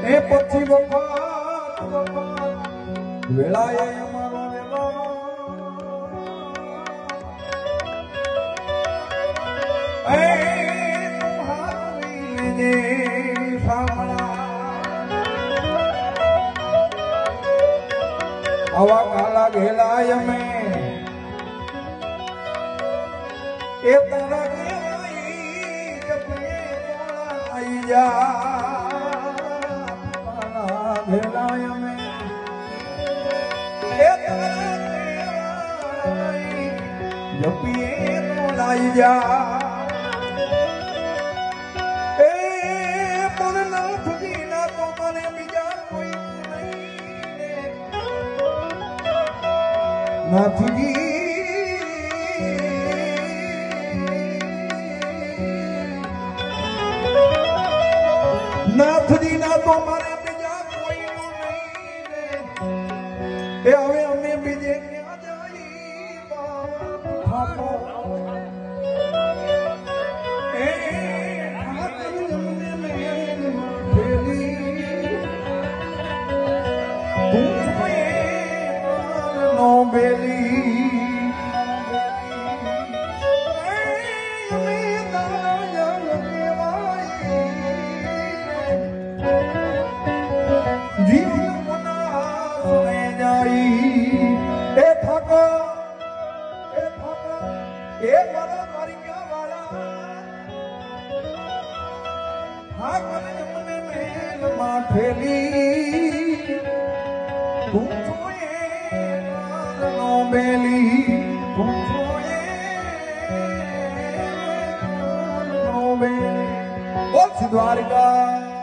એ પછી વેળાએ અમારો વેલો એ તુહારી સામણા આવા કાલા ઘેલાય અમે એ તારા ઘેરાઈ જપે આઈ જા કાલા ઘેલાય અમે એ તારા ઘેરાઈ જપીએ તો લાઈ જા એ પદનાથજી ના તો મને બીજા કોઈ નહીં નાથજી નાથજી ના તો મારે બીજા કોઈ નહીં એ હવે અમે બીજે ક્યાં જઈ બાપો એ અમને મેલ ફેરી તું નો બેલી ફેલી તું નો બેલી તું નો બેલી બોલ દ્વારિકા